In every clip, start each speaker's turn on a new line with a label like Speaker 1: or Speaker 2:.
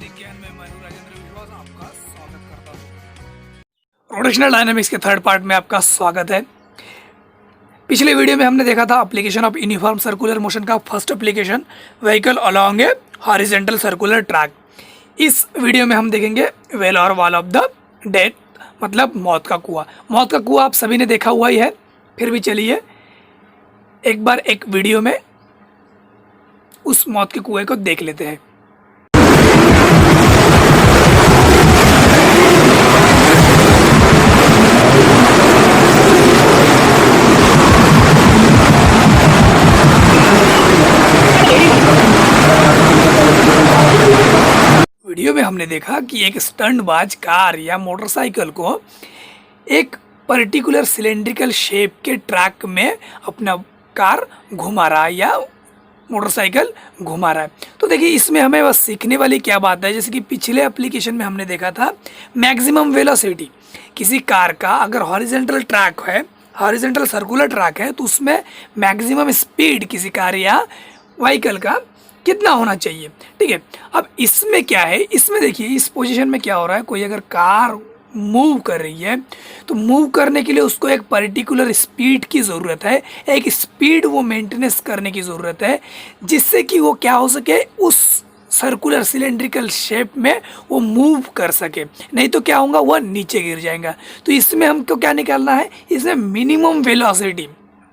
Speaker 1: विज्ञान में मैं राजेंद्र विश्वास आपका स्वागत करता हूँ। रोटेशनल डायनामिक्स के थर्ड पार्ट में आपका स्वागत है। पिछले वीडियो में हमने देखा था application of uniform circular motion का first application vehicle along a horizontal circular track. इस वीडियो में हम देखेंगे वेल और वॉल ऑफ द डेथ, मतलब मौत का कुआं। मौत का कुआं आप सभी ने देखा हुआ ही है, फिर भी चलिए एक बार एक वीडियो में उस मौत के कुएं को देख लेते हैं। वीडियो में हमने देखा कि एक स्टंटबाज कार या मोटरसाइकिल को एक पर्टिकुलर सिलेंड्रिकल शेप के ट्रैक में अपना कार घुमा रहा है या मोटरसाइकिल घुमा रहा है। तो देखिए इसमें हमें बस सीखने वाली क्या बात है, जैसे कि पिछले एप्लीकेशन में हमने देखा था मैक्सिमम वेलोसिटी किसी कार का अगर हॉरिजॉन्टल ट्रैक है, हॉरिजॉन्टल सर्कुलर ट्रैक है, तो उसमें मैक्सिमम स्पीड किसी कार या व्हीकल का कितना होना चाहिए। ठीक है, अब इसमें क्या है, इसमें देखिए इस पोजीशन में क्या हो रहा है, कोई अगर कार मूव कर रही है तो मूव करने के लिए उसको एक पर्टिकुलर स्पीड की ज़रूरत है, एक स्पीड वो मेंटेनेंस करने की ज़रूरत है जिससे कि वो क्या हो सके, उस सर्कुलर सिलेंड्रिकल शेप में वो मूव कर सके, नहीं तो क्या होगा, वह नीचे गिर जाएगा। तो इसमें हमको क्या निकालना है, इसमें मिनिमम वेलोसिटी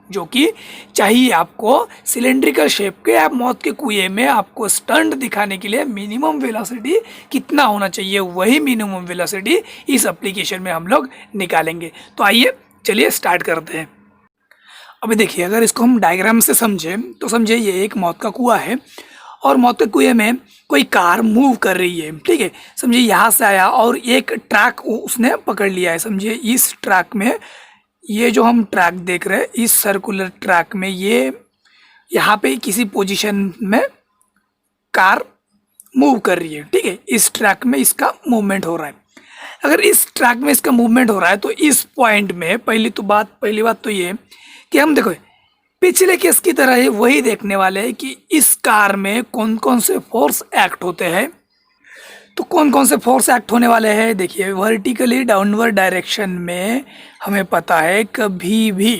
Speaker 1: जो कि चाहिए आपको सिलेंड्रिकल शेप के आप मौत के कुएं में आपको स्टंट दिखाने के लिए मिनिमम वेलोसिटी कितना होना चाहिए, वही मिनिमम वेलोसिटी इस एप्लीकेशन में हम लोग निकालेंगे। तो आइए चलिए स्टार्ट करते हैं। अभी देखिए अगर इसको हम डायग्राम से समझें तो समझे ये एक मौत का कुआं है और मौत के कुएं में कोई कार मूव कर रही है। ठीक है, समझिए यहाँ से आया और एक ट्रैक उसने पकड़ लिया है। समझिए इस ट्रैक में, ये जो हम ट्रैक देख रहे हैं इस सर्कुलर ट्रैक में, ये यहाँ पे किसी पोजीशन में कार मूव कर रही है। ठीक है, इस ट्रैक में इसका मूवमेंट हो रहा है। अगर इस ट्रैक में इसका मूवमेंट हो रहा है तो इस पॉइंट में पहली बात तो ये कि हम देखो पिछले केस की तरह ही वही देखने वाले हैं कि इस कार में कौन कौन से फोर्स एक्ट होते हैं। तो कौन कौन से फोर्स एक्ट होने वाले हैं, देखिए वर्टिकली डाउनवर्ड डायरेक्शन में हमें पता है कभी भी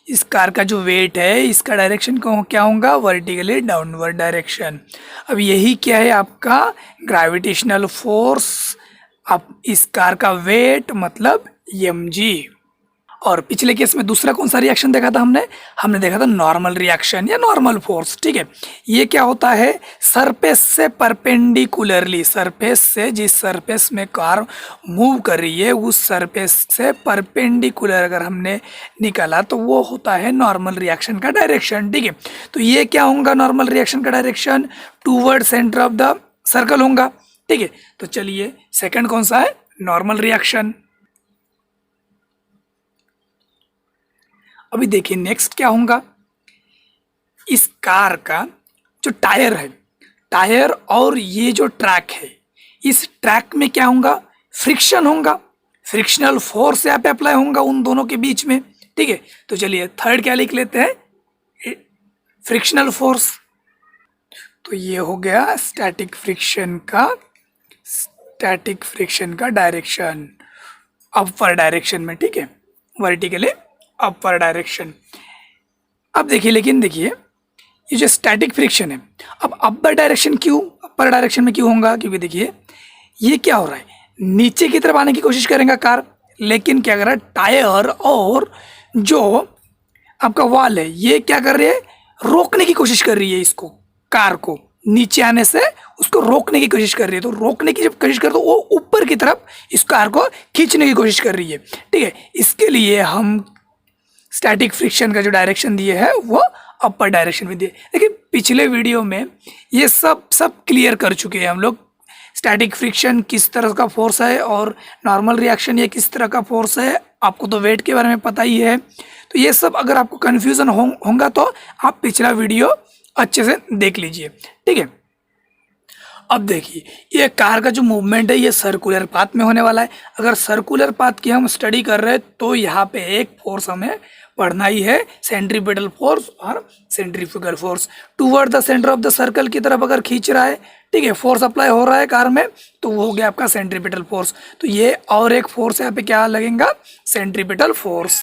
Speaker 1: इस कार का जो वेट है इसका डायरेक्शन क्या होगा, वर्टिकली डाउनवर्ड डायरेक्शन। अब यही क्या है आपका ग्रेविटेशनल फोर्स, अब इस कार का वेट मतलब mg। और पिछले केस में दूसरा कौन सा रिएक्शन देखा था हमने देखा था नॉर्मल रिएक्शन या नॉर्मल फोर्स। ठीक है, ये क्या होता है, सरफेस से परपेंडिकुलरली, सरफेस से जिस सरफेस में कार मूव कर रही है उस सरफेस से परपेंडिकुलर अगर हमने निकाला तो वो होता है नॉर्मल रिएक्शन का डायरेक्शन। ठीक है, तो ये क्या होगा, नॉर्मल रिएक्शन का direction toward centre of the circle होगा। ठीक है, तो चलिए सेकेंड कौन सा है, नॉर्मल रिएक्शन। अभी देखिए नेक्स्ट क्या होगा, इस कार का जो टायर है, टायर और ये जो ट्रैक है, इस ट्रैक में क्या होगा, फ्रिक्शन होगा, फ्रिक्शनल फोर्स यहाँ पे अप्लाई होगा उन दोनों के बीच में। ठीक है, तो चलिए थर्ड क्या लिख लेते हैं, फ्रिक्शनल फोर्स। तो ये हो गया स्टैटिक फ्रिक्शन का डायरेक्शन अपर डायरेक्शन में। ठीक है, वर्टिकली अपर डायरेक्शन। अब देखिए, लेकिन देखिए ये जो स्टैटिक फ्रिक्शन है, अब अपर डायरेक्शन क्यों, अपर डायरेक्शन में क्यों होगा, क्योंकि देखिए ये क्या हो रहा है, नीचे की तरफ आने की कोशिश करेगा कार, लेकिन क्या कर रहा है, टायर और जो आपका वॉल है ये क्या कर रही है, रोकने की कोशिश कर रही है इसको, कार को नीचे आने से उसको रोकने की कोशिश कर रही है। तो रोकने की जब कोशिश कर तो वो ऊपर की तरफ इस कार को खींचने की कोशिश कर रही है। ठीक है, इसके लिए हम स्टैटिक फ्रिक्शन का जो डायरेक्शन दिए है वो अपर डायरेक्शन में दिए। देखिए पिछले वीडियो में ये सब क्लियर कर चुके हैं हम लोग, स्टैटिक फ्रिक्शन किस तरह का फोर्स है और नॉर्मल रिएक्शन ये किस तरह का फोर्स है, आपको तो वेट के बारे में पता ही है। तो ये सब अगर आपको कन्फ्यूज़न होगा तो आप पिछला वीडियो अच्छे से देख लीजिए। ठीक है, अब देखिए ये कार का जो मूवमेंट है ये सर्कुलर पाथ में होने वाला है। अगर सर्कुलर पाथ की हम स्टडी कर रहे हैं तो यहाँ पे एक फोर्स हमें पढ़ना ही है, सेंट्रीपिटल फोर्स और centrifugal force toward the centre of the circle की तरफ अगर खींच रहा है। ठीक है, फोर्स अप्लाई हो रहा है कार में, तो वो हो गया आपका सेंट्रीपिटल फोर्स। तो ये और एक फोर्स यहाँ पे क्या लगेगा, सेंट्रीपिटल फोर्स।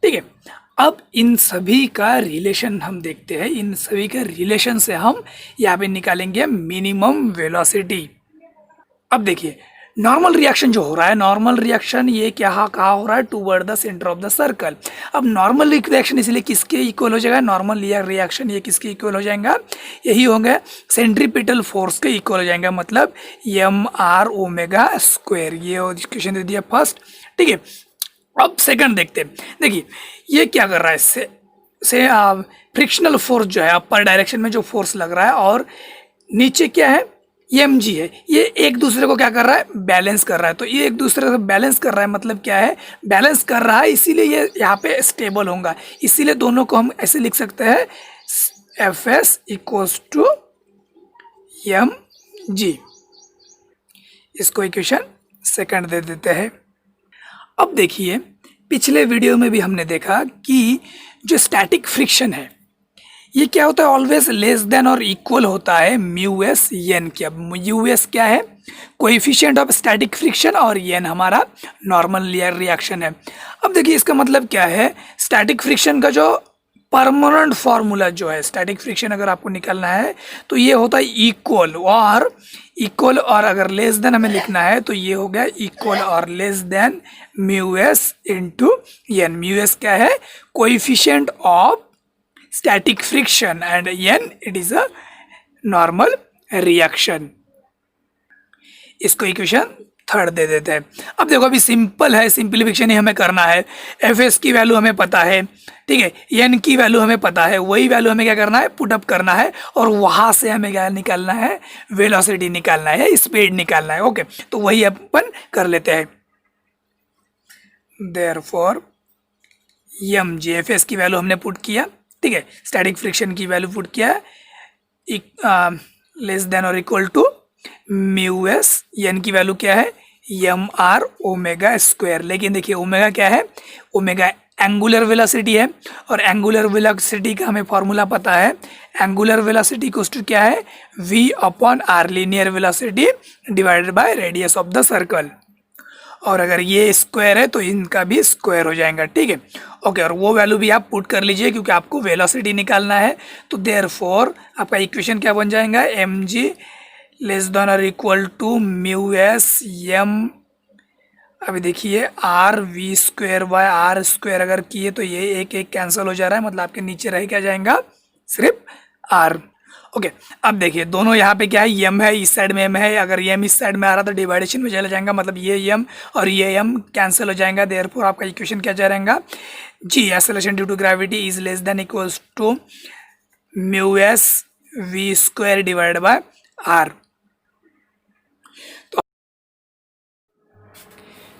Speaker 1: ठीक है, अब इन सभी का रिलेशन हम देखते हैं, इन सभी के रिलेशन से हम यहाँ पे निकालेंगे मिनिमम वेलोसिटी। अब देखिए नॉर्मल रिएक्शन जो हो रहा है, नॉर्मल रिएक्शन ये क्या कहाँ हो रहा है, toward the centre of the circle. अब नॉर्मल रिएक्शन इसलिए किसके इक्वल हो जाएगा, नॉर्मल रिएक्शन ये किसके इक्वल हो जाएगा, यही होंगे सेंट्रीपिटल फोर्स के इक्वल हो जाएगा, मतलब एम आर ओमेगा स्क्वायर। ये क्वेश्चन दे दिया फर्स्ट। ठीक है, अब सेकंड देखते हैं। देखिए ये क्या कर रहा है, से फ्रिक्शनल फोर्स जो है अपर डायरेक्शन में जो फोर्स लग रहा है, और नीचे क्या है, एम जी है, ये एक दूसरे को क्या कर रहा है, बैलेंस कर रहा है। तो ये एक दूसरे को बैलेंस कर रहा है, मतलब क्या है, बैलेंस कर रहा है, इसीलिए ये यहाँ पे स्टेबल होगा। इसीलिए दोनों को हम ऐसे लिख सकते हैं, F S equals to M G. इसको इक्वेशन सेकंड दे देते हैं। अब देखिए पिछले वीडियो में भी हमने देखा कि जो स्टैटिक फ्रिक्शन है ये क्या होता है, ऑलवेज लेस देन और इक्वल होता है म्यू एस एन के। अब यू एस क्या है, कोएफिशिएंट ऑफ स्टैटिक फ्रिक्शन, और एन हमारा नॉर्मल रिएक्शन है। अब देखिए इसका मतलब क्या है, स्टैटिक फ्रिक्शन का जो परमानेंट फॉर्मूला जो है, स्टैटिक फ्रिक्शन अगर आपको निकालना है तो ये होता है इक्वल और अगर लेस देन हमें लिखना है तो ये हो गया इक्वल और less than mu S into N. Mu S क्या है, coefficient of static friction and n it is a normal reaction। इसको इक्वेशन थर्ड दे देते हैं। अब देखो अभी सिंपल है, सिंप्लीफिकेशन ही हमें करना है। एफ एस की वैल्यू हमें पता है, ठीक है, एन की वैल्यू हमें पता है, वही वैल्यू हमें क्या करना है, पुट अप करना है, और वहां से हमें क्या निकालना है, वेलोसिटी निकालना है, स्पीड निकालना है। ओके, तो वही अपन कर लेते हैं। Therefore M G, F S की वैल्यू हमने पुट किया, ठीक है, स्टैटिक फ्रिक्शन की वैल्यू पुट किया है, लेस देन और equal to mu S, N की वैल्यू क्या है, एम आर ओमेगा स्क्वायर। लेकिन देखिए ओमेगा क्या है, ओमेगा एंगुलर वेलोसिटी है, और एंगुलर वेलोसिटी का हमें फॉर्मूला पता है, एंगुलर वेलोसिटी इक्वल्स टू क्या है, v upon R, linear velocity divided by radius of the circle. और अगर ये स्क्वायर है तो इनका भी स्क्वायर हो जाएगा। ठीक है, ओके, और वो वैल्यू भी आप पुट कर लीजिए क्योंकि आपको वेलोसिटी निकालना है। तो देयरफॉर आपका इक्वेशन क्या बन जाएगा, एम जी लेस देन और equal to mu S M, अभी देखिए R V square by R square अगर किए तो ये एक एक कैंसिल हो जा रहा है, मतलब आपके नीचे रह क्या जाएगा, सिर्फ आर। ओके, अब देखिए दोनों यहाँ पे क्या है, एम है, इस साइड में एम है, अगर एम इस साइड में आ रहा तो डिवाइडेशन में चला जाएगा, मतलब ये एम और ये एम कैंसिल हो जाएगा। देयरफॉर आपका इक्वेशन क्या जाएगा, g acceleration due to gravity is less than equals to mu s v square divide by r. तो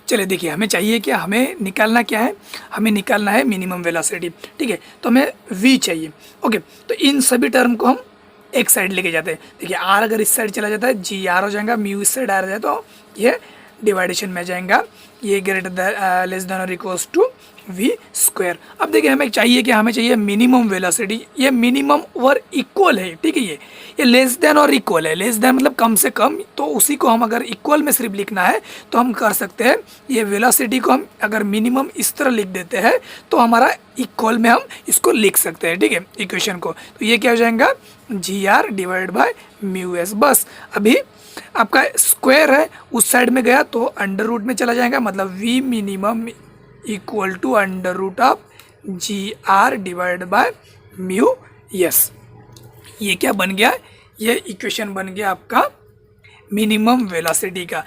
Speaker 1: चलिए देखिए हमें चाहिए क्या, हमें निकालना क्या है, हमें निकालना है मिनिमम वेलोसिटी। ठीक है, तो हमें v चाहिए। ओके, तो इन सभी टर्म को हम एक साइड लेके जाते हैं। देखिए r अगर इस साइड चला जाता है जी आर हो जाएगा, म्यू इस साइड आ जाए तो ये डिवाइडेशन में जाएगा, ये ग्रेटर लेस देन और इक्वल्स टू v स्क्वायर। अब देखिए हमें चाहिए कि हमें चाहिए मिनिमम वेलोसिटी, ये मिनिमम और इक्वल है। ठीक है, ये लेस देन और इक्वल है, लेस देन मतलब कम से कम, तो उसी को हम अगर इक्वल में सिर्फ लिखना है तो हम कर सकते हैं। ये वेलोसिटी को हम अगर मिनिमम इस तरह लिख देते हैं तो हमारा इक्वल में हम इसको लिख सकते हैं। ठीक है, इक्वेशन को, तो ये क्या हो जाएगा, g are divide by mu s. बस अभी आपका स्क्वायर है उस साइड में गया तो अंडर रूट में चला जाएगा, मतलब V minimum equal to under root of G are divide by mu S. ये क्या बन गया, ये इक्वेशन बन गया आपका मिनिमम वेलोसिटी का।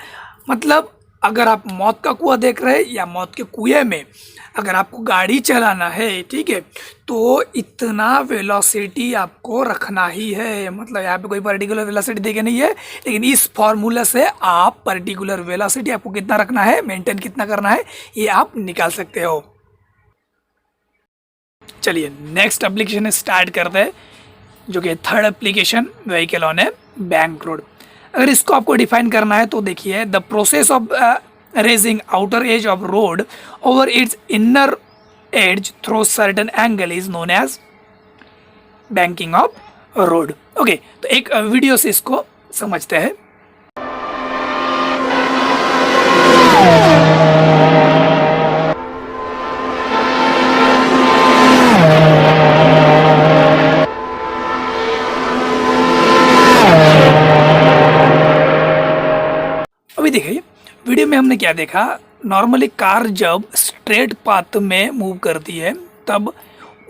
Speaker 1: मतलब अगर आप मौत का कुआं देख रहे हैं या मौत के कुएं में अगर आपको गाड़ी चलाना है, ठीक है, तो इतना वेलोसिटी आपको रखना ही है। मतलब यहाँ पे कोई पर्टिकुलर वेलोसिटी देखे नहीं है, लेकिन इस फॉर्मूला से आप पर्टिकुलर वेलोसिटी आपको कितना रखना है, मेंटेन कितना करना है, ये आप निकाल सकते हो। चलिए नेक्स्ट एप्लीकेशन स्टार्ट करते हैं, जो कि third application vehicle on a bank road. अगर इसको आपको डिफाइन करना है तो देखिए, the process of raising outer edge of road over its inner edge through certain angle is known as banking of road. Okay, तो एक वीडियो से इसको समझते हैं। अभी देखिए वीडियो में हमने क्या देखा, नॉर्मली कार जब स्ट्रेट पाथ में मूव करती है तब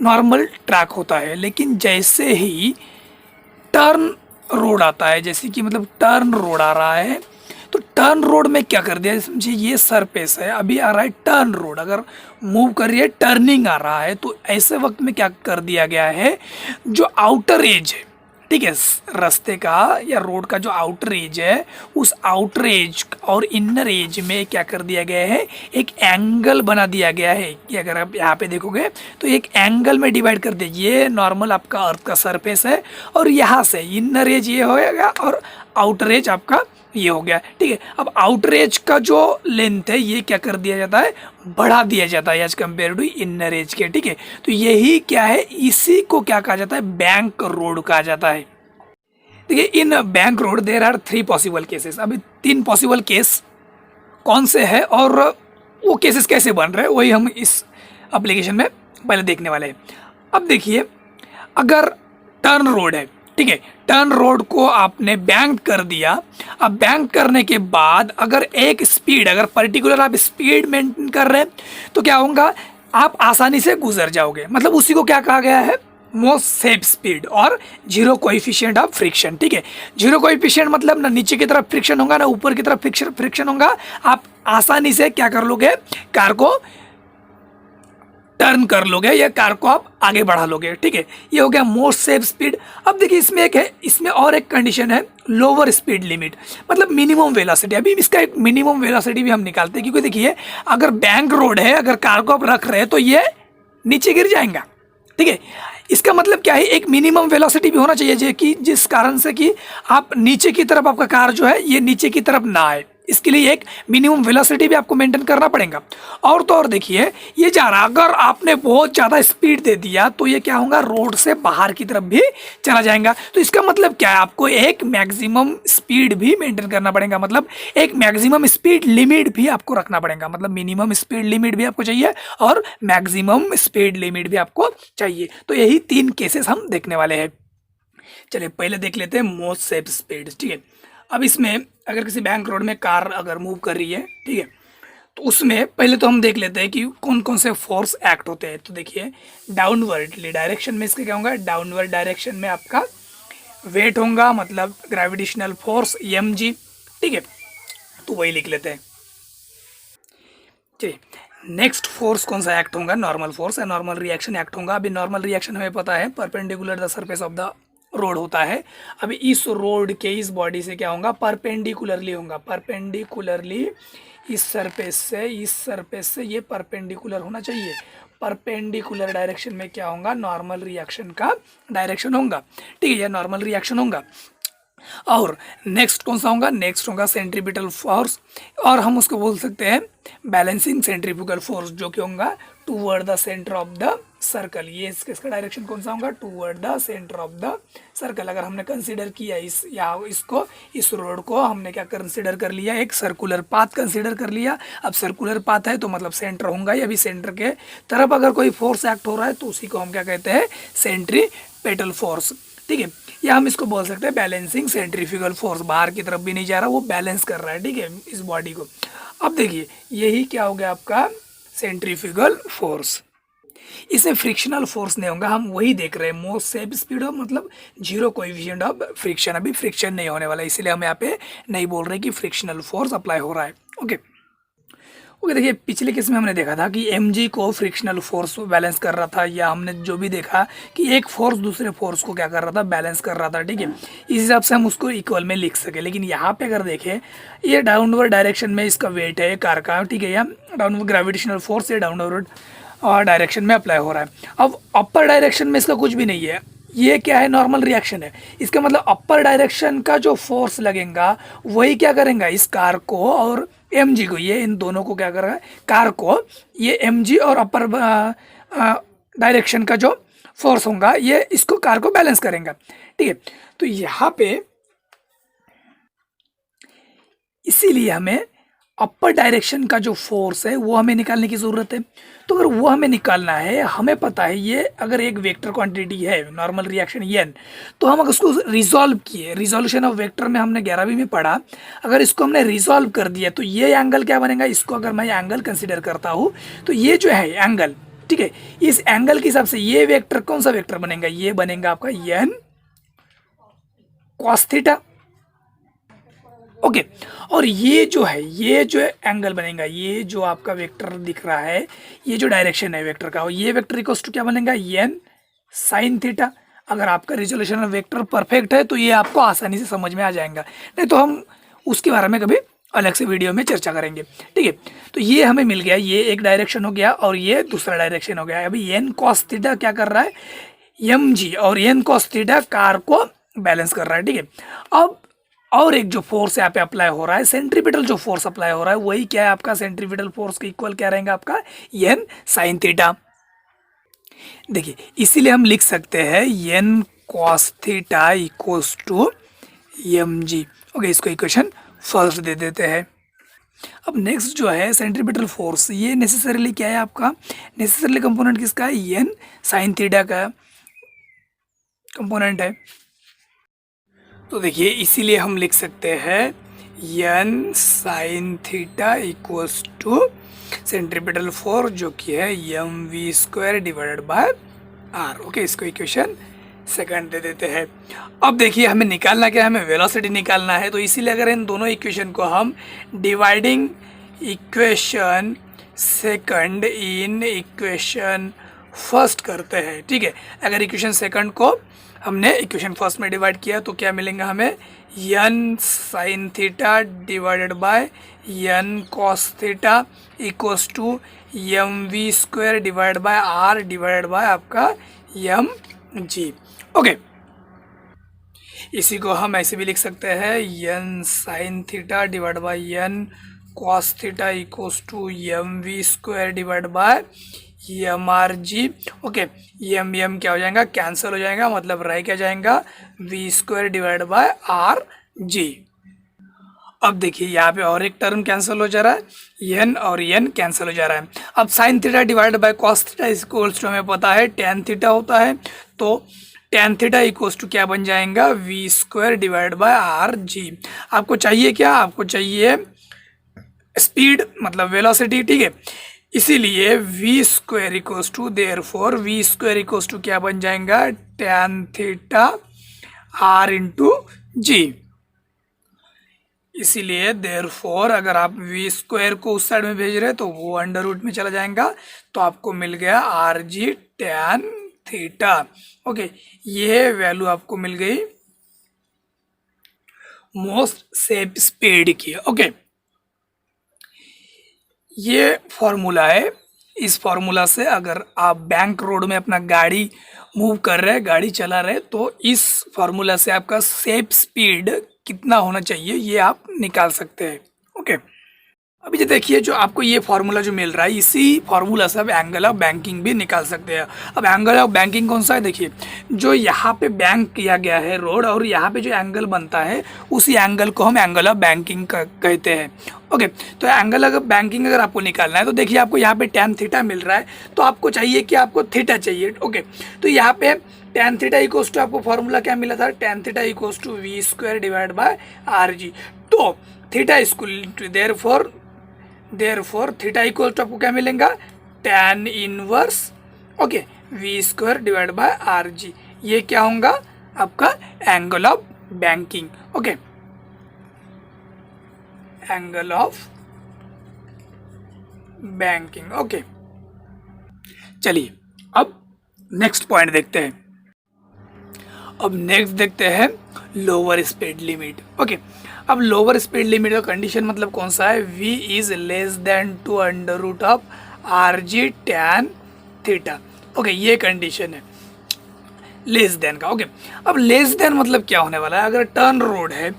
Speaker 1: नॉर्मल ट्रैक होता है, लेकिन जैसे ही टर्न रोड आता है, जैसे कि मतलब टर्न रोड आ रहा है, तो टर्न रोड में क्या कर दिया, समझिए ये सरफेस है, अभी आ रहा है टर्न रोड, अगर मूव कर रही है टर्निंग आ रहा है, तो ऐसे वक्त में क्या कर दिया गया है, जो आउटर एज है, ठीक है, रास्ते का या रोड का जो आउटर एज है, उस आउटर एज और इनर एज में क्या कर दिया गया है, एक एंगल बना दिया गया है कि अगर आप यहाँ पे देखोगे तो एक एंगल में डिवाइड कर दिया, ये नॉर्मल आपका अर्थ का सरफेस है और यहाँ से इनर एज ये होगा और आउटर एज आपका ये हो गया, ठीक है। अब आउटर एज का जो लेंथ है ये क्या कर दिया जाता है, बढ़ा दिया जाता है as compare to inner edge के, ठीक है। तो यही क्या है, इसी को क्या कहा जाता है, बैंक रोड कहा जाता है। देखिए in bank road there are 3 possible cases. अभी 3 पॉसिबल केस कौन से हैं और वो केसेस कैसे बन रहे हैं वही हम इस एप्लीकेशन में पहले देखने वाले हैं। अब देखिए अगर टर्न रोड है, ठीक है, टर्न रोड को आपने बैंक कर दिया, अब बैंक करने के बाद अगर एक स्पीड, अगर पर्टिकुलर आप स्पीड मेंटेन कर रहे हैं तो क्या होगा, आप आसानी से गुजर जाओगे, मतलब उसी को क्या कहा गया है, मोस्ट सेफ स्पीड और जीरो कोएफिशिएंट ऑफ फ्रिक्शन, ठीक है। जीरो कोएफिशिएंट मतलब ना नीचे की तरफ फ्रिक्शन होगा ना ऊपर की तरफ फ्रिक्शन होगा, आप आसानी से क्या कर लोगे, कार को टर्न कर लोगे या कार को आप आगे बढ़ा लोगे, ठीक है। ये हो गया मोस्ट सेफ स्पीड। अब देखिए इसमें एक है, इसमें और एक कंडीशन है, लोअर स्पीड लिमिट, मतलब मिनिमम वेलोसिटी। अभी इसका एक मिनिमम वेलोसिटी भी हम निकालते हैं, क्योंकि देखिए अगर बैंक रोड है, अगर कार को आप रख रहे हैं तो ये नीचे गिर जाएगा, ठीक है। इसका मतलब क्या है, एक मिनिमम वेलोसिटी भी होना चाहिए कि जिस कारण से कि आप नीचे की तरफ, आपका कार जो है ये नीचे की तरफ ना आए, इसके लिए एक मिनिमम वेलोसिटी भी आपको मेंटेन करना पड़ेगा। और तो और देखिए ये जा रहा, अगर आपने बहुत ज़्यादा स्पीड दे दिया तो ये क्या होगा, रोड से बाहर की तरफ भी चला जाएगा। तो इसका मतलब क्या है, आपको एक मैक्सिमम स्पीड भी मेंटेन करना पड़ेगा, मतलब एक मैक्सिमम स्पीड लिमिट भी आपको रखना पड़ेगा, मतलब मिनिमम स्पीड लिमिट भी आपको चाहिए और मैक्सिमम स्पीड लिमिट भी आपको चाहिए। तो यही 3 केसेस हम देखने वाले हैं। चलिए पहले देख लेते हैं मोस्ट सेफ स्पीड, ठीक है। अब इसमें अगर किसी बैंक रोड में कार अगर मूव कर रही है, ठीक है, तो उसमें पहले तो हम देख लेते हैं कि कौन कौन से फोर्स एक्ट होते हैं। तो देखिए डाउनवर्डली डायरेक्शन में इसका क्या होगा, डाउनवर्ड डायरेक्शन में आपका वेट होगा, मतलब ग्रेविटेशनल फोर्स mg, ठीक है, तो वही लिख लेते हैं। चलिए नेक्स्ट फोर्स कौन सा एक्ट होगा, नॉर्मल फोर्स है, नॉर्मल रिएक्शन एक्ट होगा। अभी नॉर्मल रिएक्शन हमें पता है perpendicular the surface of the road होता है। अभी इस रोड के इस बॉडी से क्या होगा, परपेंडिकुलरली होगा, परपेंडिकुलरली इस सरफेस से ये परपेंडिकुलर होना चाहिए। परपेंडिकुलर डायरेक्शन में क्या होगा, नॉर्मल रिएक्शन का डायरेक्शन होगा, ठीक है, ये नॉर्मल रिएक्शन होगा। और नेक्स्ट कौन सा होगा, नेक्स्ट होगा सेंट्रीपिटल फोर्स, और हम उसको बोल सकते हैं बैलेंसिंग सेंट्रीफ्यूगल फोर्स, जो कि होगा toward the centre of the circle. ये इसका डायरेक्शन कौन सा होगा, toward the centre of the circle. अगर हमने कंसीडर किया इस रोड को हमने क्या कंसीडर कर लिया, एक सर्कुलर पाथ कंसीडर कर लिया। अब सर्कुलर पाथ है तो मतलब सेंटर होगा ही, अभी सेंटर के तरफ अगर कोई फोर्स एक्ट हो रहा है तो उसी को हम क्या कहते हैं, सेंट्रीपेटल फोर्स, ठीक है। या हम इसको बोल सकते हैं बैलेंसिंग सेंट्रीफ्यूगल फोर्स, बाहर की तरफ भी नहीं जा रहा, वो बैलेंस कर रहा है, ठीक है, इस बॉडी को। अब देखिए यही क्या हो गया आपका सेंट्रीफ्यूगल फोर्स। इसमें फ्रिक्शनल फोर्स नहीं होगा, हम वही देख रहे हैं मोस्ट सेफ स्पीड ऑफ, मतलब जीरो कोएफिशिएंट ऑफ फ्रिक्शन। अभी फ्रिक्शन नहीं होने वाला, इसीलिए हम यहाँ पे नहीं बोल रहे कि फ्रिक्शनल फोर्स अप्लाई हो रहा है, ओके। देखिए पिछले केस में हमने देखा था कि mg को फ्रिक्शनल फोर्स बैलेंस कर रहा था, या हमने जो भी देखा कि एक फोर्स दूसरे फोर्स को क्या कर रहा था, बैलेंस कर रहा था, ठीक है। इस हिसाब से हम उसको इक्वल में लिख सके। लेकिन यहाँ पे अगर देखें, ये डाउनवर्ड डायरेक्शन में इसका वेट है कार का, ठीक है, या डाउनवर्ड ग्रेविटेशनल फोर्स ये डाउनवर्ड डायरेक्शन में अप्लाई हो रहा है। अब अपर डायरेक्शन में इसका कुछ भी नहीं है, ये क्या है, नॉर्मल रिएक्शन है। इसका मतलब अपर डायरेक्शन का जो फोर्स लगेगा वही क्या करेगा, इस कार को और mg को, ये इन दोनों को क्या कर रहा है, कार को, ये mg और अपर डायरेक्शन का जो फोर्स होगा ये इसको कार को बैलेंस करेगा, ठीक है। तो यहाँ पे इसीलिए हमें अपर डायरेक्शन का जो फोर्स है वो हमें निकालने की ज़रूरत है। तो अगर वो हमें निकालना है, हमें पता है ये अगर एक वेक्टर क्वांटिटी है नॉर्मल रिएक्शन एन, तो हम अगर उसको रिजॉल्व किए, रिजोल्यूशन ऑफ वेक्टर में हमने 11वीं में पढ़ा, अगर इसको हमने रिजॉल्व कर दिया तो ये एंगल क्या बनेगा, इसको अगर मैं एंगल कंसिडर करता हूँ तो ये जो है एंगल, ठीक है, इस एंगल के हिसाब से ये वेक्टर कौन सा वेक्टर बनेगा, ये बनेगा आपका एन कॉस थीटा। ओके, और ये जो है, ये जो एंगल बनेगा, ये जो आपका वेक्टर दिख रहा है, ये जो डायरेक्शन है वेक्टर का, ये वेक्टर इक्वल टू क्या बनेगा, एन साइन थीटा। अगर आपका रिजोल्यूशन वेक्टर परफेक्ट है तो ये आपको आसानी से समझ में आ जाएगा, नहीं तो हम उसके बारे में कभी अलग से वीडियो में चर्चा करेंगे, ठीक है। तो ये हमें मिल गया, ये एक डायरेक्शन हो गया और ये दूसरा डायरेक्शन हो गया। अभी एन कॉस थीटा क्या कर रहा है, एम जी, और एन कॉस थीटा कार को बैलेंस कर रहा है, ठीक है। अब और एक जो फोर्स यहाँ पे अप्लाई हो रहा है, सेंट्रीपिटल जो फोर्स अप्लाई हो रहा है, वही क्या है आपका, सेंट्रीपिटल फोर्स के इक्वल क्या रहेगा आपका, एन साइन थीटा। देखिए इसीलिए हम लिख सकते हैं N cos theta equals to M G. Okay, इसको इक्वेशन फर्स्ट दे देते हैं। अब नेक्स्ट जो है सेंट्रीपिटल फोर्स, ये नेसेसरीली क्या है आपका, नेसेसरीली कंपोनेंट किसका है, एन साइन थीटा का कंपोनेंट है। तो देखिए इसीलिए हम लिख सकते हैं N sign theta equals to centripetal force जो कि है M we square divided by R. Okay, इसको इक्वेशन सेकंड दे देते हैं। अब देखिए हमें निकालना क्या है, हमें वेलोसिटी निकालना है। तो इसीलिए अगर इन दोनों इक्वेशन को हम dividing equation second in equation first करते हैं, ठीक है। अगर इक्वेशन सेकंड को हमने इक्वेशन फर्स्ट में डिवाइड किया तो क्या मिलेगा हमें, N sign theta divided by N cos theta equals to M we square divide by R divided by आपका एम जी। ओके, इसी को हम ऐसे भी लिख सकते हैं, N sign theta divide by N cos theta equals to M we square divide by M R G. Okay, M क्या हो जाएगा, कैंसिल हो जाएगा, मतलब रह क्या जाएगा, V square divide by are G. अब देखिए यहाँ पे और एक टर्म कैंसिल हो जा रहा है, एन और एन कैंसिल हो जा रहा है। अब sine theta divide by cos theta equals to हमें पता है टेन थीटा होता है, तो टेन थीटा इक्वल्स टू क्या बन जाएगा, V square divide by are G. आपको चाहिए क्या, आपको चाहिए स्पीड मतलब वेलोसिटी, ठीक है। इसीलिए V square equals to therefore V square equals to क्या बन जाएगा, tan theta R into G. इसीलिए देयरफॉर अगर आप वी स्क्वायर को उस साइड में भेज रहे हैं तो वो अंडर रूट में चला जाएगा, तो आपको मिल गया R G tan theta. Okay, ये वैल्यू आपको मिल गई मोस्ट सेफ स्पीड की। ओके, ये फॉर्मूला है। इस फॉर्मूला से अगर आप बैंक रोड में अपना गाड़ी मूव कर रहे हैं, गाड़ी चला रहे हैं, तो इस फॉर्मूला से आपका सेफ स्पीड कितना होना चाहिए ये आप निकाल सकते हैं। ओके, अभी जो देखिए जो आपको ये फार्मूला जो मिल रहा है, इसी फार्मूला से आप एंगल ऑफ बैंकिंग भी निकाल सकते हैं। अब एंगल ऑफ बैंकिंग कौन सा है, देखिए जो यहाँ पे बैंक किया गया है रोड, और यहाँ पे जो एंगल बनता है उसी एंगल को हम एंगल ऑफ बैंकिंग कहते हैं। ओके, तो एंगल ऑफ बैंकिंग अगर आपको निकालना है तो देखिए आपको यहाँ पे टेन थीटा मिल रहा है, तो आपको चाहिए कि आपको थीटा चाहिए। ओके, तो यहाँ पे टेन थीटा इक्वल्स टू आपको फॉर्मूला क्या मिला था, tan theta equals to v square divide by are g. तो theta equal therefore theta equal to आपको क्या मिलेगा, tan inverse okay v square divide by are g. ये क्या होगा आपका angle of banking. Okay, angle of banking. Okay, चलिए अब नेक्स्ट पॉइंट देखते हैं। अब नेक्स्ट देखते हैं लोअर स्पीड लिमिट। ओके, अब लोअर स्पीड लिमिट का कंडीशन मतलब कौन सा है, v is less than to under root of R G tan theta. Okay, ये कंडीशन है लेस देन का। ओके, अब लेस देन मतलब क्या होने वाला है, अगर टर्न रोड है,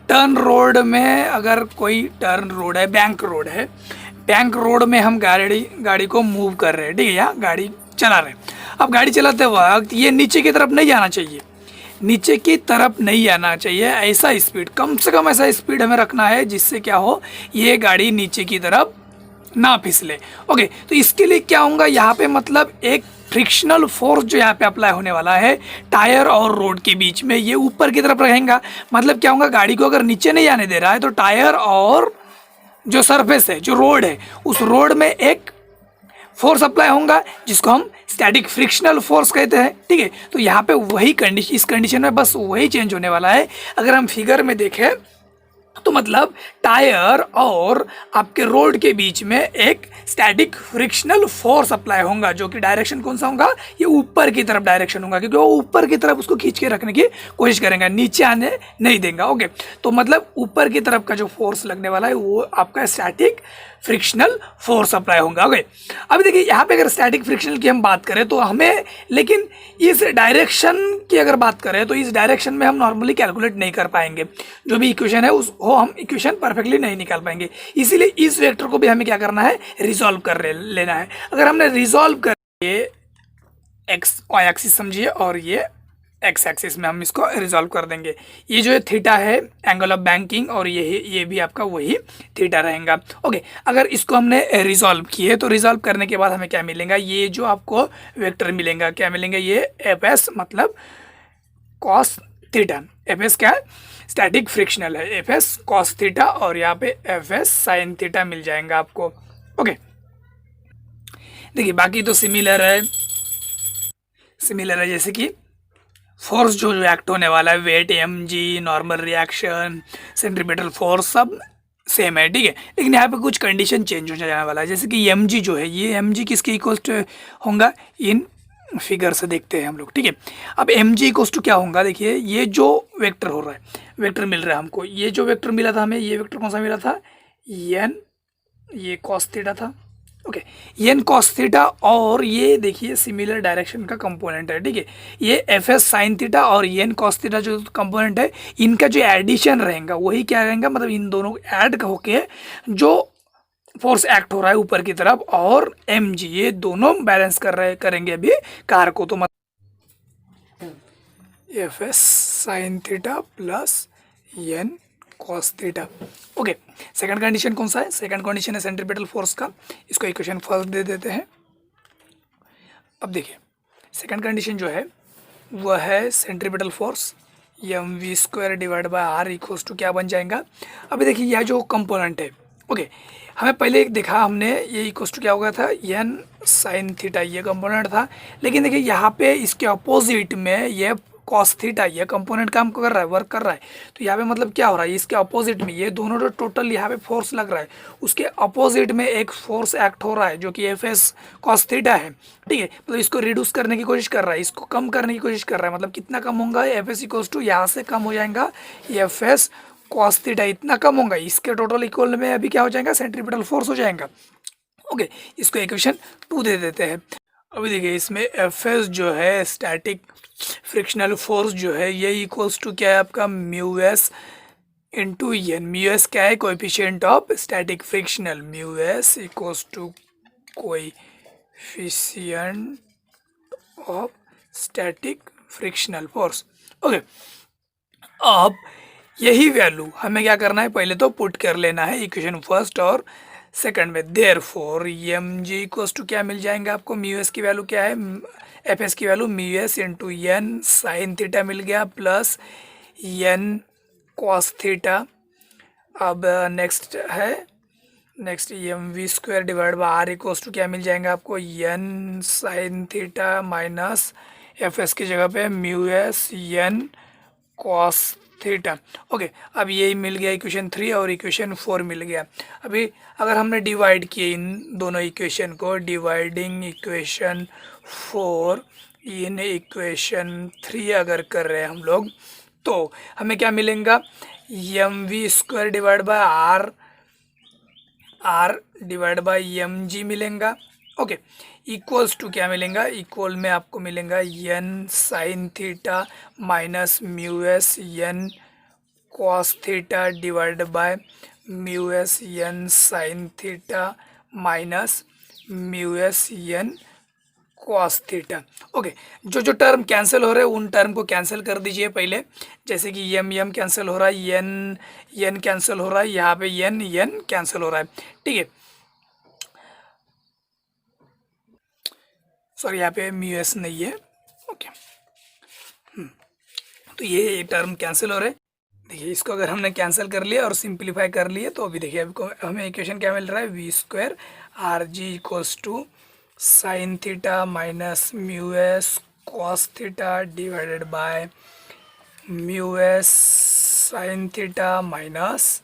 Speaker 1: टर्न रोड में अगर कोई टर्न रोड है, बैंक रोड है, बैंक रोड में हम गाड़ी को मूव कर रहे हैं, ठीक है, या गाड़ी चला रहे हैं। अब गाड़ी चलाते वक्त ये नीचे की तरफ नहीं जाना चाहिए, नीचे की तरफ नहीं आना चाहिए। ऐसा स्पीड, कम से कम ऐसा स्पीड हमें रखना है जिससे क्या हो, ये गाड़ी नीचे की तरफ ना फिसले। ओके, तो इसके लिए क्या होगा यहाँ पे, मतलब एक फ्रिक्शनल फोर्स जो यहाँ पे अप्लाई होने वाला है टायर और रोड के बीच में, ये ऊपर की तरफ रहेगा। मतलब क्या होगा, गाड़ी को अगर नीचे नहीं आने दे रहा है तो टायर और जो सरफेस है, जो रोड है, उस रोड में एक फोर्स अप्लाई होगा जिसको हम स्टैटिक फ्रिक्शनल फोर्स कहते हैं। ठीक है, तो यहाँ पे वही कंडीशन, इस कंडीशन में बस वही चेंज होने वाला है। अगर हम फिगर में देखें तो मतलब टायर और आपके रोड के बीच में एक स्टैटिक फ्रिक्शनल फोर्स अप्लाई होगा, जो कि डायरेक्शन कौन सा होगा, ये ऊपर की तरफ डायरेक्शन होगा, क्योंकि वो ऊपर की तरफ उसको खींच के रखने की कोशिश करेंगे, नीचे आने नहीं देंगे। ओके, तो मतलब ऊपर की तरफ का जो फोर्स लगने वाला है वो आपका स्टैटिक फ्रिक्शनल फोर्स अप्लाई होगा। ओके, अभी देखिए यहाँ पे अगर स्टैटिक फ्रिक्शनल की हम बात करें तो हमें, लेकिन इस डायरेक्शन की अगर बात करें तो इस डायरेक्शन में हम नॉर्मली कैलकुलेट नहीं कर पाएंगे, जो भी इक्वेशन है उस वो हम इक्वेशन परफेक्टली नहीं निकाल पाएंगे। इसीलिए इस वेक्टर को भी हमें क्या करना है, रिजॉल्व कर लेना है। अगर हमने रिजॉल्व कर, ये एक्स वाई एक्सिस समझिए और ये एक्स एक्सिस में हम इसको रिजॉल्व कर देंगे। ये जो है थीटा है, एंगल ऑफ बैंकिंग, और ये भी आपका वही थीटा रहेगा। ओके, अगर इसको हमने रिजॉल्व किए तो रिजॉल्व करने के बाद हमें क्या मिलेगा, ये जो आपको वेक्टर मिलेगा, क्या मिलेंगे, ये एफ एस मतलब कॉस थीटा। एफ एस क्या है, स्टैटिक फ्रिक्शनल है, एफ एस कॉस थीटा, और यहाँ पे एफ एस साइन थीटा मिल जाएगा आपको। ओके, देखिए बाकी तो सिमिलर है, जैसे कि फोर्स जो एक्ट होने वाला है, weight, M G, normal reaction, centripetal force, सब सेम है। ठीक है, लेकिन यहाँ पे कुछ कंडीशन चेंज हो जाने वाला है, जैसे कि एम जी जो है, ये एम जी किसके इक्वल होगा, इन फिगर से देखते हैं हम लोग। ठीक है, अब एम जी इक्वल टू क्या होगा, देखिए ये जो वेक्टर हो रहा है, वेक्टर मिल रहा है हमको, ये जो वेक्टर मिला था हमें, ये वेक्टर कौन सा मिला था, एन, ये कॉस थीटा था। ओके, एन कॉस थीटा, और ये देखिए सिमिलर डायरेक्शन का कंपोनेंट है। ठीक है, ये एफ एस साइन थीटा और एन कॉस थीटा जो कंपोनेंट है, इनका जो एडिशन रहेगा वही क्या रहेगा, मतलब इन दोनों को ऐड होके जो फोर्स एक्ट हो रहा है ऊपर की तरफ, और एम जी, ये दोनों बैलेंस करेंगे अभी कार को। तो मतलब F S sine theta plus N cos theta. Okay, second condition कौन सा है, सेकंड कंडीशन है सेंट्रीपिटल फोर्स का, इसको इक्वेशन फर्स्ट दे देते हैं। अब देखिए सेकंड कंडीशन जो है वह है centripetal force M we square divide by R equals to क्या बन जाएगा। अभी देखिए यह जो कंपोनेंट है, ओके, हमें पहले देखा हमने, ये इक्वल्स टू क्या हो गया था, एन साइन थीटा, ये कंपोनेंट था। लेकिन देखिए यहाँ पे इसके अपोजिट में ये कॉस थीटा, ये कंपोनेंट काम कर रहा है, वर्क कर रहा है। तो यहाँ पे मतलब क्या हो रहा है, इसके अपोजिट में ये दोनों जो टोटल यहाँ पे फोर्स लग रहा है, उसके अपोजिट में एक फोर्स एक्ट हो रहा है जो कि एफ एस कॉस थीटा है। ठीक है, मतलब इसको रिड्यूस करने की कोशिश कर रहा है, इसको कम करने की कोशिश कर रहा है। मतलब कितना कम होगा, एफ एस इक्वल्स टू यहाँ से कम हो जाएगा एफ एस कॉस थीटा, इतना कम होगा, इसके टोटल इक्वल में अभी क्या हो जाएगा, सेंट्रीपिटल फोर्स हो जाएगा। ओके, इसको इक्वेशन 2 दे देते हैं। अभी देखिए इसमें एफ एस जो है स्टैटिक फ्रिक्शनल फोर्स जो है, ये इक्वल्स टू क्या है आपका, mu S into N. Mu S क्या है, coefficient of static frictional, mu S equals to coefficient of static frictional force. Okay, अब यही वैल्यू हमें क्या करना है, पहले तो पुट कर लेना है इक्वेशन फर्स्ट और सेकंड में। Therefore M ji equals to क्या मिल जाएंगे आपको, म्यू एस की वैल्यू क्या है, एफ एस की value mu S into n sign theta मिल गया प्लस एन कॉस थीटा। अब next m we square divide by are equals to क्या मिल जाएगा आपको, N sign theta minus F S की जगह पे mu S N cos theta. Okay, अब यही मिल गया इक्वेशन 3 और इक्वेशन 4 मिल गया। अभी अगर हमने डिवाइड किए इन दोनों इक्वेशन को, डिवाइडिंग इक्वेशन 4 इन इक्वेशन 3 अगर कर रहे हैं हम लोग, तो हमें क्या मिलेगा, m we square divide by r divide by m g मिलेगा। ओके, इक्वल्स टू क्या मिलेगा, इक्वल में आपको मिलेगा N sign theta minus mu S N cos theta divide by mu S N sign theta minus mu S N cos theta. Okay, जो जो term cancel हो रहे हैं उन टर्म को कैंसिल कर दीजिए पहले। जैसे कि यम यम कैंसिल हो रहा है, यन यन कैंसिल हो रहा है, यहाँ पे यन यन कैंसिल हो रहा है। ठीक है, सॉरी यहाँ पे म्यू एस नहीं है। ओके, तो ये टर्म कैंसिल हो रहे हैं। देखिए इसको अगर हमने कैंसिल कर लिया और सिंप्लीफाई कर लिए तो अभी देखिए अभी हमें इक्वेशन क्या मिल रहा है, V square R G equals to sine theta minus mu S cos theta divided by mu S sine theta minus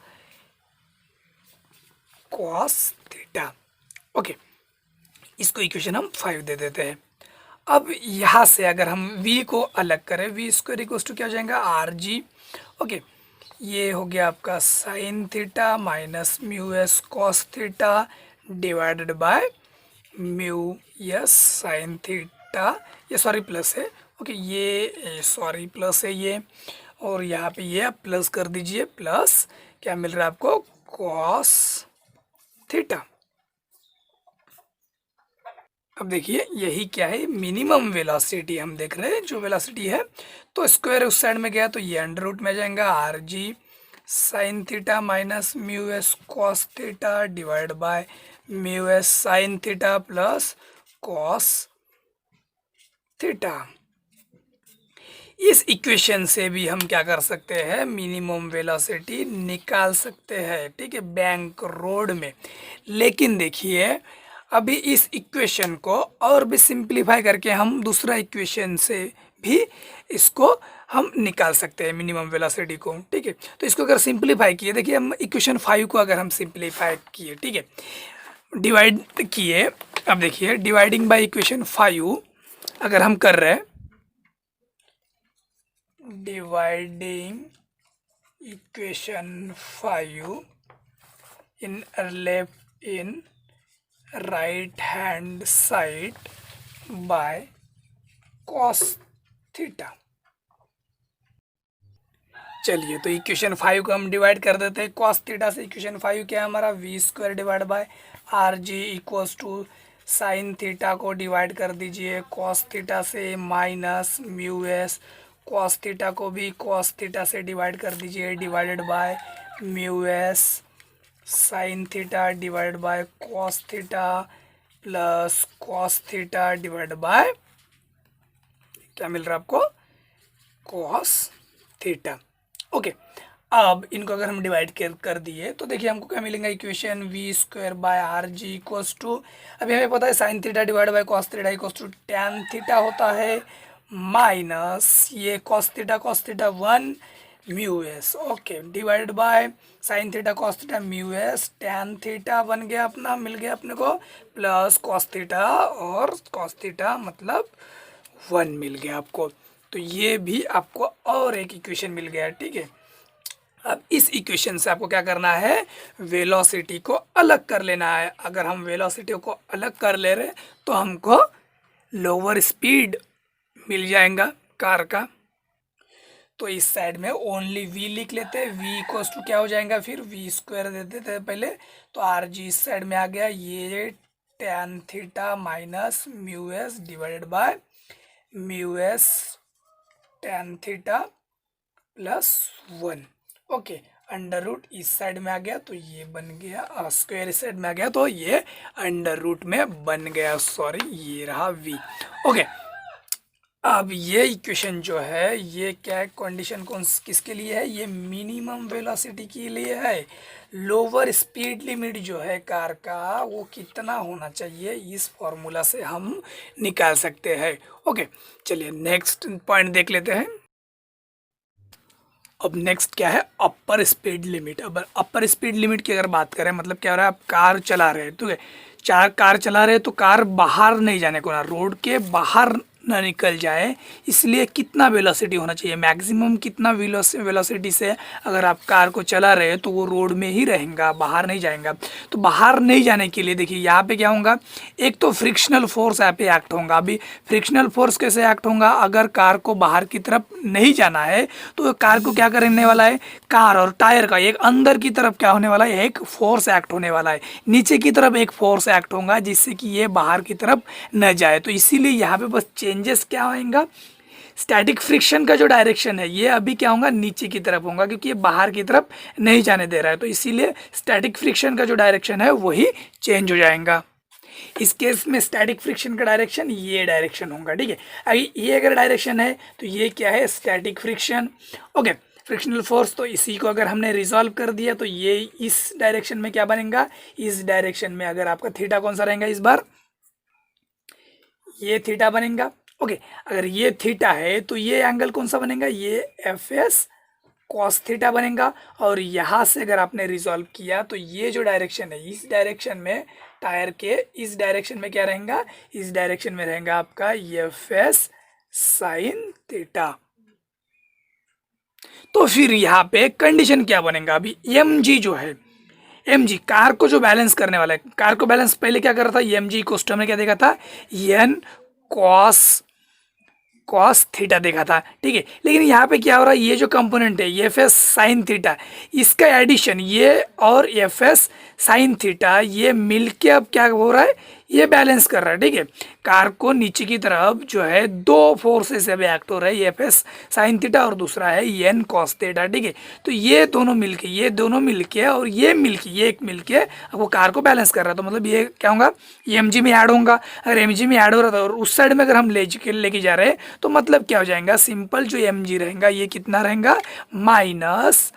Speaker 1: cos theta. Okay, इसको इक्वेशन हम 5 दे देते हैं। अब यहाँ से अगर हम v को अलग करें, वी स्क्वायर इक्वल्स टू क्या हो जाएगा, आर जी। ओके, ये हो गया आपका sign theta minus mu S cos theta divided by mu S sine theta, ये सॉरी प्लस है। ओके, ये सॉरी प्लस है ये, और यहाँ पे ये आप प्लस कर दीजिए, प्लस क्या मिल रहा है आपको, कॉस थीटा। अब देखिए यही क्या है, मिनिमम वेलोसिटी हम देख रहे हैं, जो वेलोसिटी है तो स्क्वायर उस साइड में गया तो ये अंडर रूट में जाएगा, R G sign theta minus mu S cos theta divide by mu S sine theta plus cos theta. इस इक्वेशन से भी हम क्या कर सकते हैं, मिनिमम वेलोसिटी निकाल सकते हैं। ठीक है, बैंक रोड में। लेकिन देखिए अभी इस इक्वेशन को और भी सिंप्लीफाई करके हम दूसरा इक्वेशन से भी इसको हम निकाल सकते हैं मिनिमम वेलोसिटी को। ठीक है, तो इसको अगर सिंप्लीफाई किए, देखिए हम इक्वेशन 5 को अगर हम सिंप्लीफाई किए, ठीक है, डिवाइड किए, अब देखिए डिवाइडिंग बाय इक्वेशन 5 अगर हम कर रहे हैं, dividing equation 5 in left in right hand side by cos theta. चलिए तो इक्वेशन 5 को हम डिवाइड कर देते हैं कॉस थीटा से। इक्वेशन 5 क्या है हमारा, V square divide by are G equals to sine theta को डिवाइड कर दीजिए कॉस थीटा से minus mu S cos theta को भी कॉस थीटा से डिवाइड कर दीजिए divided by mu S sine theta divide by cos theta plus cos theta divide by क्या मिल रहा है आपको, कॉस थीटा। ओके, अब इनको अगर हम डिवाइड कर दिए तो देखिए हमको क्या मिलेगा, equation V square by are G equals to, अभी हमें पता है sine theta divide by cos theta equals to tan theta होता है, माइनस ये cos theta 1 mu S. Okay, divided by sine theta cos theta mu S tan theta बन गया अपना, मिल गया अपने को, प्लस कॉस थीटा और कॉस थीटा मतलब 1 मिल गया आपको। तो ये भी आपको और एक इक्वेशन मिल गया। ठीक है, अब इस इक्वेशन से आपको क्या करना है, वेलोसिटी को अलग कर लेना है। अगर हम वेलोसिटी को अलग कर ले रहे तो हमको लोअर स्पीड मिल जाएगा कार का। तो इस साइड में ओनली v लिख लेते हैं, v इक्वल्स टू क्या हो जाएगा, फिर वी स्क्वायर दे देते हैं पहले, तो आर जी इस साइड में आ गया, ये tan theta minus mu S divided by mu S tan theta plus 1। Okay, under root इस साइड में आ गया तो ये बन गया, स्क्वायर इस साइड में आ गया तो ये अंडर रूट में बन गया, सॉरी ये रहा v। ओके, अब ये इक्वेशन जो है ये क्या है, कंडीशन कौन किसके लिए है, ये मिनिमम वेलोसिटी के लिए है। लोअर स्पीड लिमिट जो है कार का वो कितना होना चाहिए, इस फॉर्मूला से हम निकाल सकते हैं। ओके, चलिए नेक्स्ट पॉइंट देख लेते हैं। अब नेक्स्ट क्या है, अपर स्पीड लिमिट। अब अपर स्पीड लिमिट की अगर बात करें, मतलब क्या हो रहा है, आप कार चला रहे हैं, ठीक है, चार कार चला रहे हैं तो कार बाहर नहीं जाने को ना, रोड के बाहर ना निकल जाए, इसलिए कितना वेलोसिटी होना चाहिए, मैक्सिमम कितना वेलोसिटी से अगर आप कार को चला रहे हैं तो वो रोड में ही रहेगा, बाहर नहीं जाएगा। तो बाहर नहीं जाने के लिए देखिए यहाँ पे क्या होगा, एक तो फ्रिक्शनल फोर्स यहाँ पे एक्ट होगा। अभी फ्रिक्शनल फोर्स कैसे एक्ट होगा, अगर कार को बाहर की तरफ नहीं जाना है तो कार को क्या करने वाला है, कार और टायर का एक अंदर की तरफ क्या होने वाला है, एक फोर्स एक्ट होने वाला है, नीचे की तरफ एक फोर्स एक्ट होगा जिससे कि ये बाहर की तरफ न जाए। तो इसीलिए यहाँ पे बस चेंजेस क्या होगा, स्टैटिक फ्रिक्शन का जो डायरेक्शन है ये अभी क्या होगा, नीचे की तरफ होगा, क्योंकि ये बाहर की तरफ नहीं जाने दे रहा है। तो इसीलिए स्टैटिक फ्रिक्शन का जो डायरेक्शन है वही चेंज हो जाएगा। इस केस में स्टैटिक फ्रिक्शन का डायरेक्शन ये डायरेक्शन होगा, ठीक है। अभी ये अगर डायरेक्शन है तो ये क्या है, static friction. Okay, frictional force, तो इसी को अगर हमने रिजॉल्व कर दिया तो ये इस डायरेक्शन में क्या बनेगा, इस डायरेक्शन में अगर आपका थीटा कौन सा रहेगा, इस बार ये थीटा बनेगा। ओके, अगर ये थीटा है तो ये एंगल कौन सा बनेगा, ये एफ एस कॉस थीटा बनेगा। और यहाँ से अगर आपने रिजॉल्व किया तो ये जो डायरेक्शन है, इस डायरेक्शन में टायर के इस डायरेक्शन में क्या रहेगा, इस डायरेक्शन में रहेगा आपका एफ एस साइन थीटा। तो फिर यहाँ पे कंडीशन क्या बनेगा, अभी एम जी जो है, एम जी कार को जो बैलेंस करने वाला है, कार को बैलेंस पहले क्या कर रहा था, एम जी कोस्ट हमने क्या देखा था, एन कॉस थीटा देखा था, ठीक है। लेकिन यहाँ पे क्या हो रहा है, ये जो कंपोनेंट है एफ एस साइन थीटा, इसका एडिशन ये और एफ एस साइन थीटा ये मिलके अब क्या हो रहा है, ये बैलेंस कर रहा है, ठीक है। कार को नीचे की तरफ जो है दो फोर्सेस अभी एक्ट हो रहा है, एफ एस साइन थीटा और दूसरा है एन कॉस थीटा, ठीक है। तो ये दोनों मिलके और ये एक मिलके अब वो कार को बैलेंस कर रहा है। तो मतलब ये क्या होगा, ये एम जी में ऐड होगा। अगर एम जी में ऐड हो रहा था और उस साइड में अगर हम लेके जा रहे हैं तो मतलब क्या हो जाएगा, सिंपल जो एम जी रहेगा ये कितना रहेगा, minus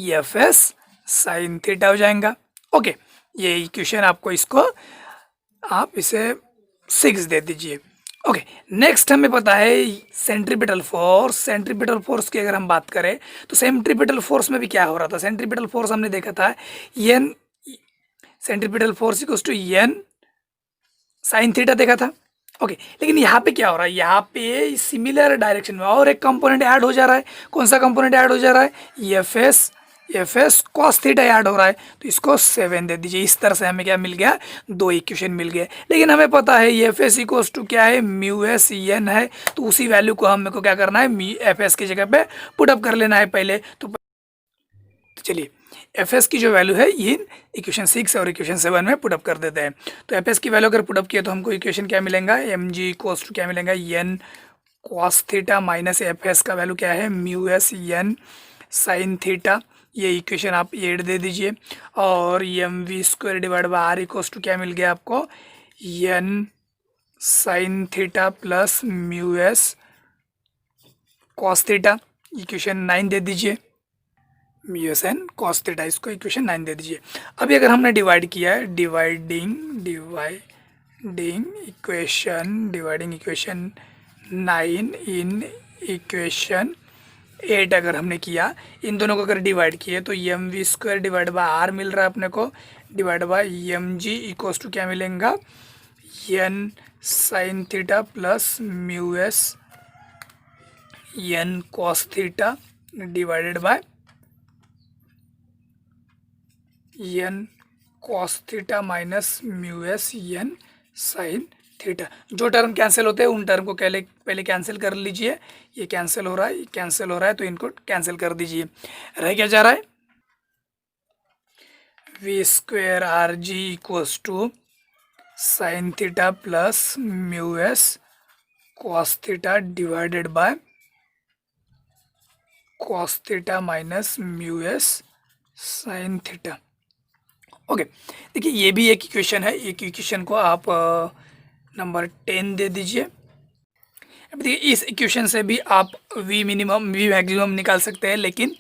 Speaker 1: F S sine theta हो जाएगा। ओके, ये इक्वेशन आपको इसको आप इसे 6 दे दीजिए। ओके, नेक्स्ट हमें पता है सेंट्रीपिटल फोर्स। सेंट्रीपिटल फोर्स की अगर हम बात करें तो सेंट्रीपिटल फोर्स में भी क्या हो रहा था, सेंट्रीपिटल फोर्स हमने देखा था N, centripetal force equals to N sign theta देखा था। ओके, लेकिन यहाँ पे क्या हो रहा है, यहाँ पे सिमिलर डायरेक्शन में और एक कंपोनेंट ऐड हो जा रहा है। कौन सा कंपोनेंट ऐड हो जा रहा है, f S cos theta add हो रहा है। तो इसको 7 दे दीजिए। इस तरह से हमें क्या मिल गया, दो इक्वेशन मिल गए। लेकिन हमें पता है एफ एस इक्वल्स टू क्या है, म्यू एस एन है। तो उसी वैल्यू को हमें को क्या करना है, एफ एस की जगह पे पुटअप कर लेना है पहले। तो चलिए एफ एस की जो वैल्यू है ये इक्वेशन 6 और इक्वेशन 7 में पुटअप कर देते हैं। तो एफ एस की वैल्यू अगर पुटअप किया तो हमको इक्वेशन क्या मिलेगा, एम जी इक्वल्स टू क्या मिलेगा, N cos theta minus F S का वैल्यू क्या है, mu S N sign theta. ये इक्वेशन आप 8 दे दीजिए। और M we square divide by are equals to क्या मिल गया आपको, N sign theta plus mu S cos theta. Equation 9 दे दीजिए, mu S N cos theta, इसको इक्वेशन 9 दे दीजिए। अभी अगर हमने डिवाइड किया है, डिवाइडिंग इक्वेशन 9 इन इक्वेशन 8 अगर हमने किया, इन दोनों को अगर डिवाइड किए तो m we square divide by r मिल रहा है अपने को, divide by m ji equals to क्या मिलेगा, N sign theta plus mu S N cos theta divided by N cos theta minus mu S N sign theta. जो term cancel होते हैं उन टर्म को पहले कैंसिल कर लीजिए। ये कैंसिल हो रहा है तो इनको कैंसिल कर दीजिए। रह क्या जा रहा है, V square R G equals to sine theta plus mu S cos theta divided by cos theta minus mu S sine theta. Okay, देखिए ये भी एक इक्वेशन है। एक इक्वेशन को आप नंबर 10 दे दीजिए। अब देखिए इस इक्वेशन से भी आप वी मिनिमम वी मैक्सिमम निकाल सकते हैं, लेकिन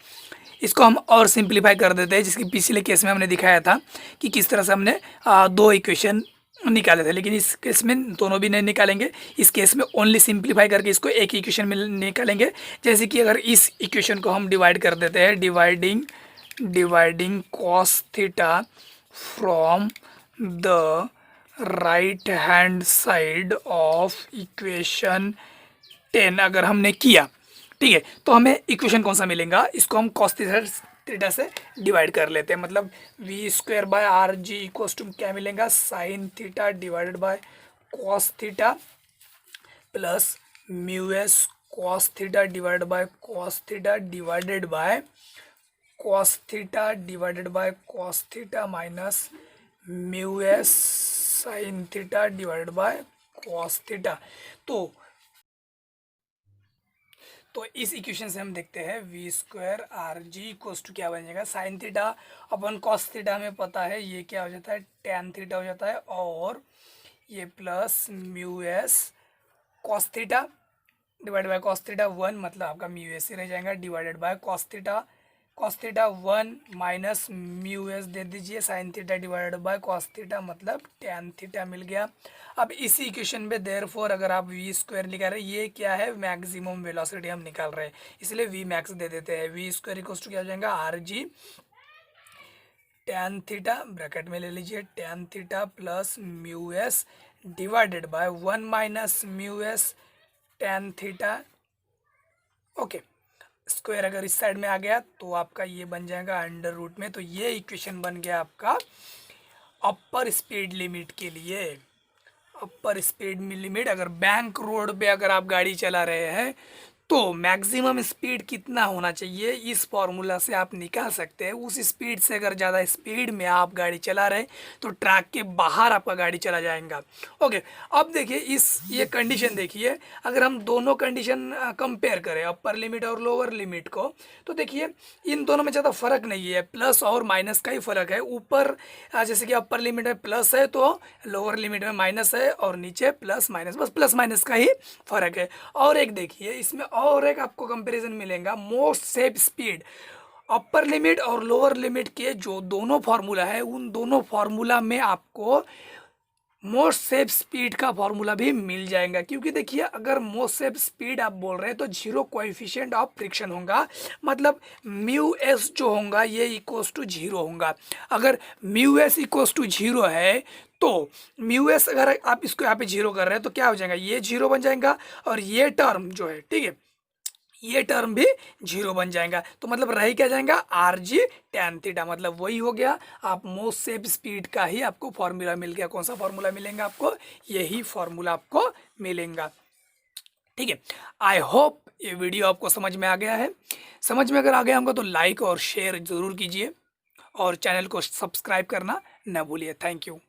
Speaker 1: इसको हम और सिंप्लीफाई कर देते हैं, जिसके पिछले केस में हमने दिखाया था कि किस तरह से हमने दो इक्वेशन निकाले थे। लेकिन इस केस में दोनों भी नहीं निकालेंगे। इस केस में ओनली सिंप्लीफाई करके इसको एक इक्वेशन में निकालेंगे। जैसे कि अगर इस इक्वेशन को हम डिवाइड कर देते हैं, dividing cos theta from the right hand side of equation 10 अगर हमने किया, ठीक है, तो हमें इक्वेशन कौन सा मिलेगा, इसको हम कॉस थीटा से डिवाइड कर लेते हैं। मतलब V square by are G equals to क्या मिलेगा, sine theta divided by cos theta plus mu S cos theta divided by cos theta divided by cos theta divided by cos theta minus mu S sine theta divided by cos theta. तो इस equation से हम देखते हैं V square R G equals to क्या बन जाएगा, sine theta अपन कॉस थीटा हमें पता है ये क्या हो जाता है, टैन थीटा हो जाता है, और ये plus mu S cos theta divide by cos theta 1, मतलब आपका म्यू एस ही रह जाएगा, divided by cos theta 1 minus mu s दे दीजिए, sin theta divided by cos theta मतलब टैन थीटा मिल गया। अब इसी इक्वेशन में देयरफॉर अगर आप वी स्क्वायर निकाल रहे हैं, ये क्या है, मैक्सिमम वेलोसिटी हम निकाल रहे हैं, इसलिए वी मैक्स दे देते हैं। वी स्क्वायर इक्वल्स टू क्या हो जाएगा, are G tan theta bracket में ले लीजिए, tan theta plus mu S divided bye 1 minus mu S tan theta. Okay, square अगर इस साइड में आ गया तो आपका ये बन जाएगा अंडर रूट में। तो ये इक्वेशन बन गया आपका अपर स्पीड लिमिट के लिए। अपर स्पीड लिमिट, अगर बैंक रोड पे अगर आप गाड़ी चला रहे हैं तो मैक्सिमम स्पीड कितना होना चाहिए, इस फॉर्मूला से आप निकाल सकते हैं। उस स्पीड से अगर ज़्यादा स्पीड में आप गाड़ी चला रहे हैं तो ट्रैक के बाहर आपका गाड़ी चला जाएगा। ओके, अब देखिए ये कंडीशन देखिए, अगर हम दोनों कंडीशन कंपेयर करें अपर लिमिट और लोअर लिमिट को, तो देखिए इन दोनों में ज़्यादा फर्क नहीं है, प्लस और माइनस का ही फर्क है। ऊपर जैसे कि अपर लिमिट में प्लस है तो लोअर लिमिट में माइनस है, और नीचे प्लस माइनस, बस प्लस माइनस का ही फर्क है। और एक देखिए इसमें और एक आपको कंपैरिजन मिलेगा, most safe speed. Upper limit और लोअर लिमिट के जो दोनों फार्मूला है, उन दोनों फार्मूला में आपको मोस्ट सेफ स्पीड का फार्मूला भी मिल जाएगा। क्योंकि देखिए अगर मोस्ट सेफ स्पीड आप बोल रहे हैं तो जीरो कोएफिशिएंट ऑफ फ्रिक्शन होगा, मतलब म्यू एस जो होगा ये इक्वल्स टू जीरो होगा। अगर mu S equals to zero है तो म्यू एस अगर आप इसको यहाँ पे जीरो कर रहे हैं तो क्या हो जाएगा, ये जीरो बन जाएगा, और ये टर्म जो है, ठीक है, ये टर्म भी जीरो बन जाएगा। तो मतलब रह क्या जाएगा, आर जी टैन थीटा, मतलब वही हो गया। आप मोस्ट सेफ स्पीड का ही आपको फॉर्मूला मिल गया। कौन सा फॉर्मूला मिलेगा आपको, यही फॉर्मूला आपको मिलेगा। ठीक है, आई होप ये वीडियो आपको समझ में आ गया है। समझ में अगर आ गया होगा तो लाइक और शेयर ज़रूर कीजिए, और चैनल को सब्सक्राइब करना न भूलिए। Thank you.